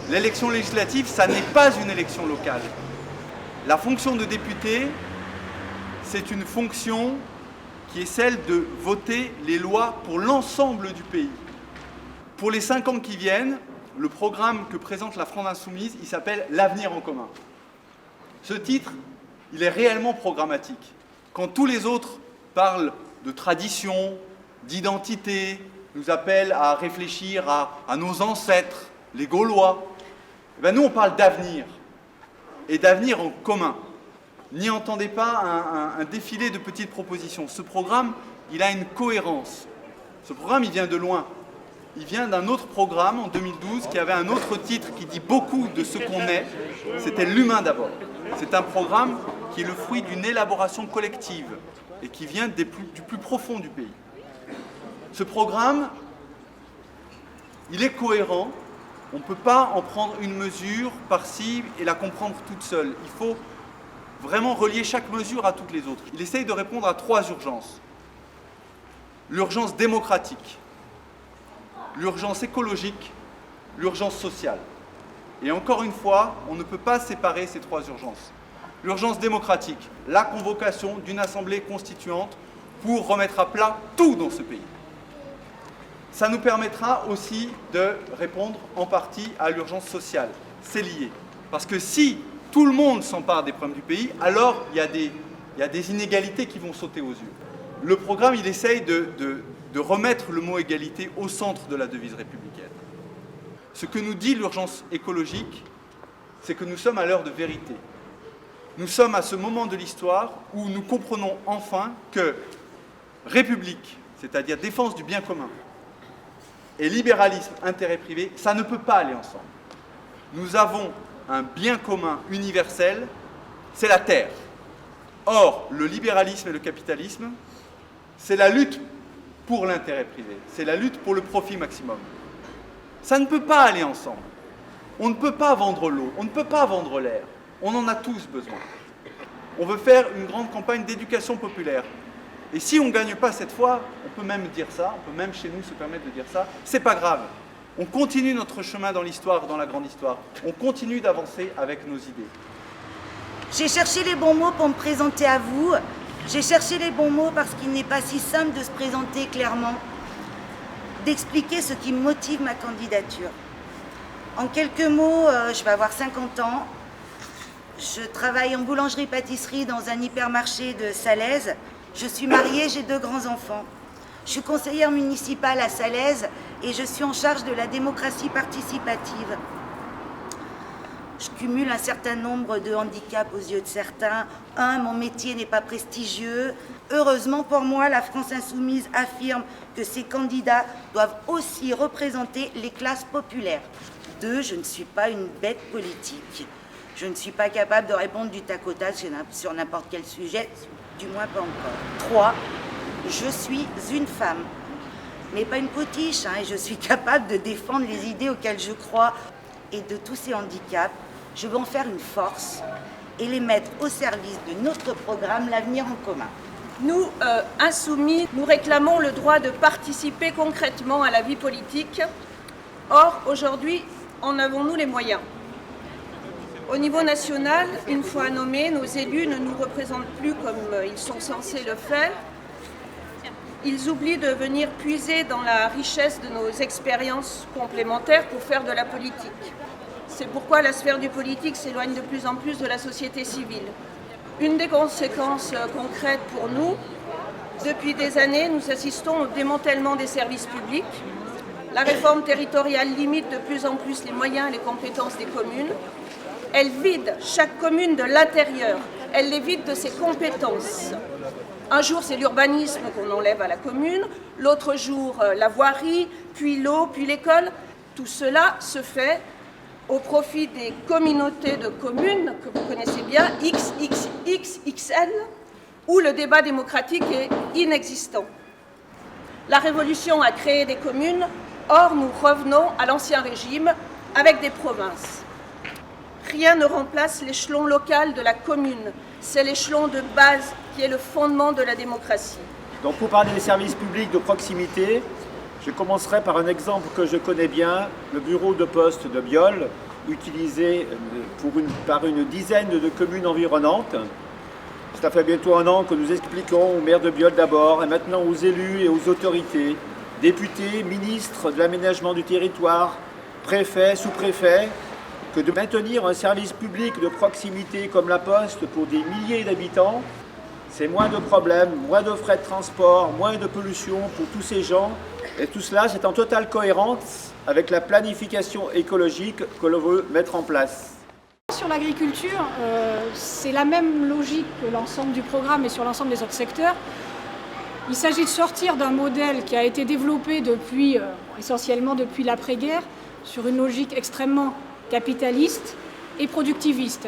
L'élection législative, ça n'est pas une élection locale. La fonction de député, c'est une fonction qui est celle de voter les lois pour l'ensemble du pays. Pour les 5 ans qui viennent, le programme que présente la France Insoumise, il s'appelle « L'avenir en commun ». Ce titre, il est réellement programmatique. Quand tous les autres parlent de tradition, d'identité, nous appellent à réfléchir à nos ancêtres, les Gaulois, eh bien nous on parle d'avenir, et d'avenir en commun. N'y entendez pas un défilé de petites propositions. Ce programme, il a une cohérence. Ce programme, il vient de loin. Il vient d'un autre programme en 2012 qui avait un autre titre qui dit beaucoup de ce qu'on est. C'était l'humain d'abord. C'est un programme qui est le fruit d'une élaboration collective et qui vient du plus profond du pays. Ce programme, il est cohérent. On ne peut pas en prendre une mesure par-ci et la comprendre toute seule. Il faut vraiment relier chaque mesure à toutes les autres. Il essaye de répondre à 3 urgences. L'urgence démocratique, l'urgence écologique, l'urgence sociale. Et encore une fois, on ne peut pas séparer ces 3 urgences. L'urgence démocratique, la convocation d'une assemblée constituante pour remettre à plat tout dans ce pays. Ça nous permettra aussi de répondre en partie à l'urgence sociale. C'est lié. Parce que si tout le monde s'empare des problèmes du pays, alors il y a des inégalités qui vont sauter aux yeux. Le programme, il essaye de remettre le mot égalité au centre de la devise républicaine. Ce que nous dit l'urgence écologique, c'est que nous sommes à l'heure de vérité. Nous sommes à ce moment de l'histoire où nous comprenons enfin que république, c'est-à-dire défense du bien commun, et libéralisme, intérêt privé, ça ne peut pas aller ensemble. Nous avons un bien commun universel, c'est la terre. Or, le libéralisme et le capitalisme, c'est la lutte pour l'intérêt privé, c'est la lutte pour le profit maximum. Ça ne peut pas aller ensemble. On ne peut pas vendre l'eau, on ne peut pas vendre l'air. On en a tous besoin. On veut faire une grande campagne d'éducation populaire. Et si on ne gagne pas cette fois, on peut même dire ça, on peut même chez nous se permettre de dire ça, c'est pas grave. On continue notre chemin dans l'histoire, dans la grande histoire. On continue d'avancer avec nos idées. J'ai cherché les bons mots pour me présenter à vous. J'ai cherché les bons mots parce qu'il n'est pas si simple de se présenter clairement, d'expliquer ce qui motive ma candidature. En quelques mots, je vais avoir 50 ans. Je travaille en boulangerie-pâtisserie dans un hypermarché de Salaise. Je suis mariée, j'ai 2 grands-enfants. Je suis conseillère municipale à Salaise et je suis en charge de la démocratie participative. Je cumule un certain nombre de handicaps aux yeux de certains. Mon métier n'est pas prestigieux. Heureusement pour moi, la France Insoumise affirme que ses candidats doivent aussi représenter les classes populaires. 2, je ne suis pas une bête politique. Je ne suis pas capable de répondre du tac au tac sur n'importe quel sujet, du moins pas encore. 3, je suis une femme, mais pas une potiche, et je suis capable de défendre les idées auxquelles je crois. Et de tous ces handicaps, je vais en faire une force et les mettre au service de notre programme L'Avenir en commun. Nous, insoumis, nous réclamons le droit de participer concrètement à la vie politique. Or, aujourd'hui, en avons-nous les moyens ? Au niveau national, une fois nommés, nos élus ne nous représentent plus comme ils sont censés le faire. Ils oublient de venir puiser dans la richesse de nos expériences complémentaires pour faire de la politique. C'est pourquoi la sphère du politique s'éloigne de plus en plus de la société civile. Une des conséquences concrètes pour nous, depuis des années, nous assistons au démantèlement des services publics. La réforme territoriale limite de plus en plus les moyens et les compétences des communes. Elle vide chaque commune de l'intérieur, elle les vide de ses compétences. Un jour, c'est l'urbanisme qu'on enlève à la commune, l'autre jour, la voirie, puis l'eau, puis l'école. Tout cela se fait au profit des communautés de communes, que vous connaissez bien, XXXXL, où le débat démocratique est inexistant. La Révolution a créé des communes, or nous revenons à l'ancien régime avec des provinces. rien ne remplace l'échelon local de la commune. C'est l'échelon de base qui est le fondement de la démocratie. Donc pour parler des services publics de proximité, je commencerai par un exemple que je connais bien, le bureau de poste de Biol, utilisé par une dizaine de communes environnantes. Ça fait bientôt un an que nous expliquons au maire de Biol d'abord, et maintenant aux élus et aux autorités, députés, ministres de l'aménagement du territoire, préfets, sous-préfets, que de maintenir un service public de proximité comme la Poste pour des milliers d'habitants, c'est moins de problèmes, moins de frais de transport, moins de pollution pour tous ces gens. Et tout cela, c'est en totale cohérence avec la planification écologique que l'on veut mettre en place. Sur l'agriculture, c'est la même logique que l'ensemble du programme et sur l'ensemble des autres secteurs. Il s'agit de sortir d'un modèle qui a été développé essentiellement depuis l'après-guerre, sur une logique extrêmement capitaliste et productiviste.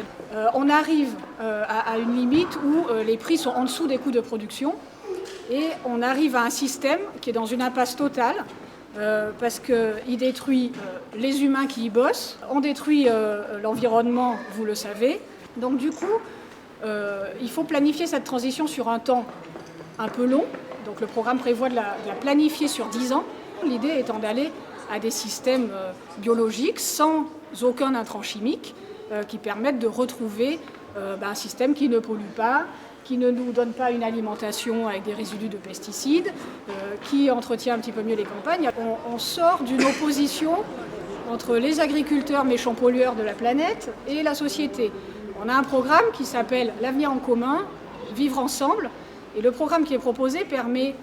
On arrive à une limite où les prix sont en dessous des coûts de production et on arrive à un système qui est dans une impasse totale parce qu'il détruit les humains qui y bossent, on détruit l'environnement, vous le savez. Donc du coup, il faut planifier cette transition sur un temps un peu long. Donc le programme prévoit de la planifier sur 10 ans. L'idée étant d'aller à des systèmes biologiques sans aucun intrant chimique qui permettent de retrouver un système qui ne pollue pas, qui ne nous donne pas une alimentation avec des résidus de pesticides, qui entretient un petit peu mieux les campagnes. On sort d'une opposition entre les agriculteurs méchants pollueurs de la planète et la société. On a un programme qui s'appelle l'Avenir en commun, Vivre ensemble, et le programme qui est proposé permet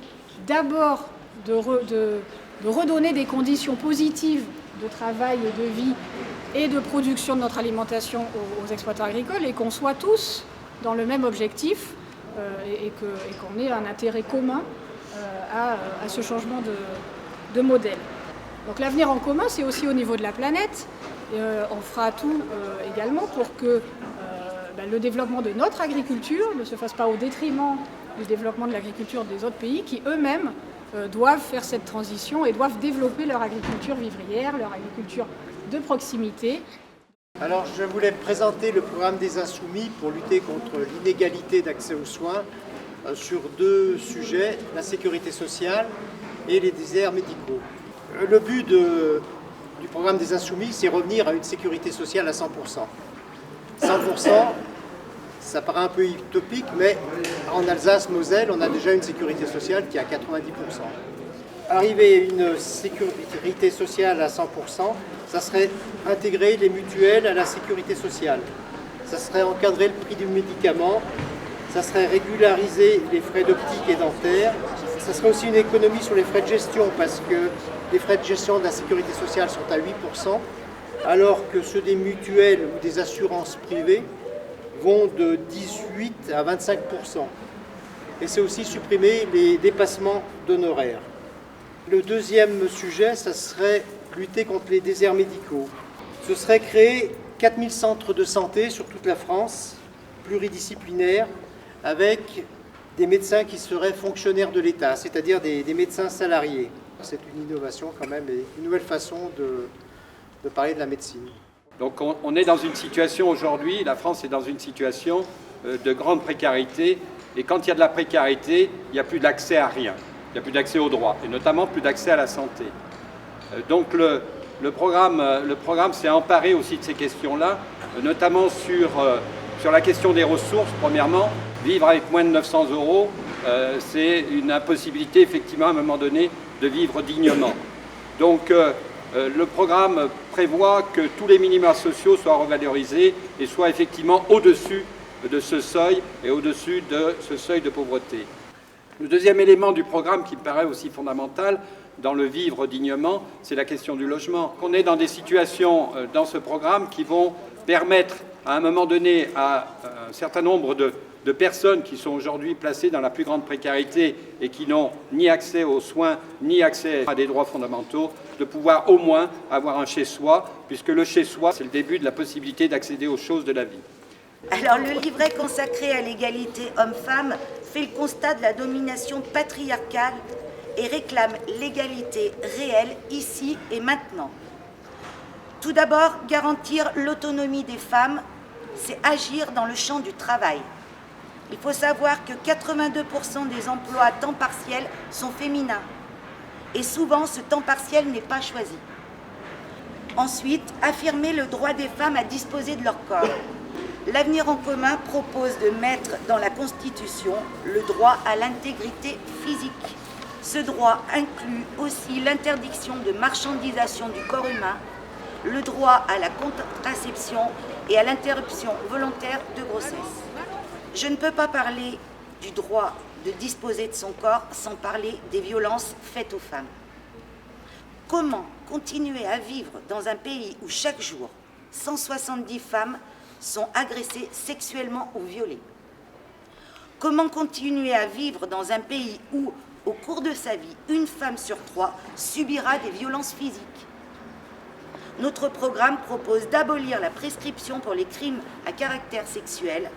d'abord de redonner des conditions positives de travail et de vie et de production de notre alimentation aux exploitants agricoles et qu'on soit tous dans le même objectif et qu'on ait un intérêt commun à ce changement de modèle. Donc l'avenir en commun, c'est aussi au niveau de la planète. On fera tout également pour que le développement de notre agriculture ne se fasse pas au détriment du développement de l'agriculture des autres pays qui eux-mêmes doivent faire cette transition et doivent développer leur agriculture vivrière, leur agriculture de proximité. Alors je voulais présenter le programme des Insoumis pour lutter contre l'inégalité d'accès aux soins sur deux sujets, la sécurité sociale et les déserts médicaux. Le but du programme des Insoumis, c'est revenir à une sécurité sociale à 100%. 100%, ça paraît un peu utopique, mais en Alsace-Moselle, on a déjà une sécurité sociale qui est à 90%. Arriver à une sécurité sociale à 100%, ça serait intégrer les mutuelles à la sécurité sociale. Ça serait encadrer le prix du médicament, ça serait régulariser les frais d'optique et dentaire, ça serait aussi une économie sur les frais de gestion parce que les frais de gestion de la sécurité sociale sont à 8%, alors que ceux des mutuelles ou des assurances privées vont de 18 à 25%. Et c'est aussi supprimer les dépassements d'honoraires. Le deuxième sujet, ça serait lutter contre les déserts médicaux. Ce serait créer 4000 centres de santé sur toute la France, pluridisciplinaires, avec des médecins qui seraient fonctionnaires de l'État, c'est-à-dire des médecins salariés. C'est une innovation quand même et une nouvelle façon de parler de la médecine. Donc on est dans une situation aujourd'hui, la France est dans une situation de grande précarité, et quand il y a de la précarité, il n'y a plus d'accès à rien, il n'y a plus d'accès aux droits, et notamment plus d'accès à la santé. Donc le programme s'est emparé aussi de ces questions-là, notamment sur la question des ressources. Premièrement, vivre avec moins de 900 €, c'est une impossibilité effectivement à un moment donné de vivre dignement. Donc le programme prévoit que tous les minima sociaux soient revalorisés et soient effectivement au-dessus de ce seuil et au-dessus de ce seuil de pauvreté. Le deuxième élément du programme qui me paraît aussi fondamental dans le vivre dignement, c'est la question du logement. On est dans des situations dans ce programme qui vont permettre à un moment donné à un certain nombre de personnes qui sont aujourd'hui placées dans la plus grande précarité et qui n'ont ni accès aux soins, ni accès à des droits fondamentaux, de pouvoir au moins avoir un chez-soi, puisque le chez-soi, c'est le début de la possibilité d'accéder aux choses de la vie. Alors, le livret consacré à l'égalité homme-femme fait le constat de la domination patriarcale et réclame l'égalité réelle ici et maintenant. Tout d'abord, garantir l'autonomie des femmes, c'est agir dans le champ du travail. Il faut savoir que 82% des emplois à temps partiel sont féminins. Et souvent, ce temps partiel n'est pas choisi. Ensuite, affirmer le droit des femmes à disposer de leur corps. L'Avenir en commun propose de mettre dans la Constitution le droit à l'intégrité physique. Ce droit inclut aussi l'interdiction de marchandisation du corps humain, le droit à la contraception et à l'interruption volontaire de grossesse. Je ne peux pas parler du droit de disposer de son corps sans parler des violences faites aux femmes. Comment continuer à vivre dans un pays où chaque jour 170 femmes sont agressées sexuellement ou violées? Comment continuer à vivre dans un pays où, au cours de sa vie, une femme sur 3 subira des violences physiques? Notre programme propose d'abolir la prescription pour les crimes à caractère sexuel.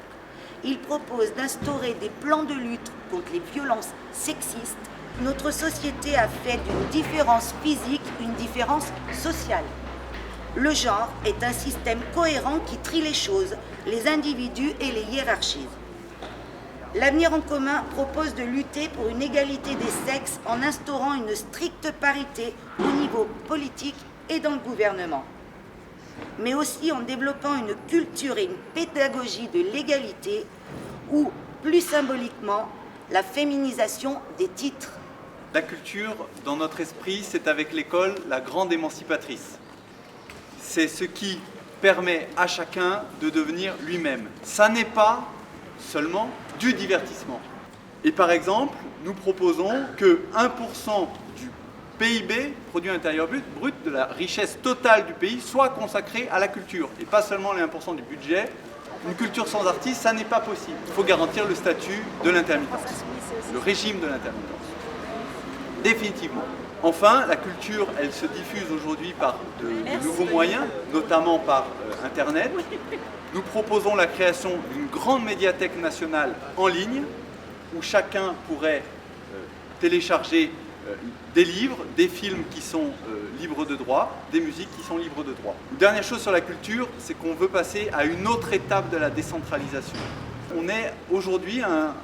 Il propose d'instaurer des plans de lutte contre les violences sexistes. Notre société a fait d'une différence physique une différence sociale. Le genre est un système cohérent qui trie les choses, les individus et les hiérarchise. L'Avenir en commun propose de lutter pour une égalité des sexes en instaurant une stricte parité au niveau politique et dans le gouvernement, mais aussi en développant une culture et une pédagogie de l'égalité ou, plus symboliquement, la féminisation des titres. La culture, dans notre esprit, c'est avec l'école la grande émancipatrice. C'est ce qui permet à chacun de devenir lui-même. Ça n'est pas seulement du divertissement. Et par exemple, nous proposons que 1% du PIB, produit intérieur brut, de la richesse totale du pays, soit consacré à la culture. Et pas seulement les 1% du budget. Une culture sans artistes, ça n'est pas possible. Il faut garantir le statut de l'intermittence, le régime de l'intermittence. Définitivement. Enfin, la culture, elle se diffuse aujourd'hui par de nouveaux moyens, notamment par Internet. Nous proposons la création d'une grande médiathèque nationale en ligne, où chacun pourrait télécharger des livres, des films qui sont libres de droit, des musiques qui sont libres de droit. Une dernière chose sur la culture, c'est qu'on veut passer à une autre étape de la décentralisation. On est aujourd'hui à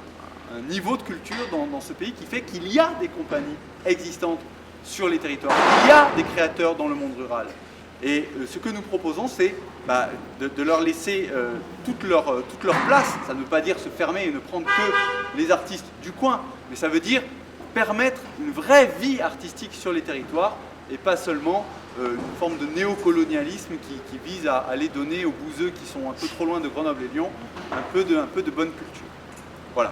un niveau de culture dans ce pays qui fait qu'il y a des compagnies existantes sur les territoires, il y a des créateurs dans le monde rural. Et ce que nous proposons, c'est de leur laisser toute leur place. Ça ne veut pas dire se fermer et ne prendre que les artistes du coin, mais ça veut dire permettre une vraie vie artistique sur les territoires et pas seulement une forme de néocolonialisme qui vise à aller donner aux bouseux qui sont un peu trop loin de Grenoble et Lyon un peu de bonne culture. Voilà.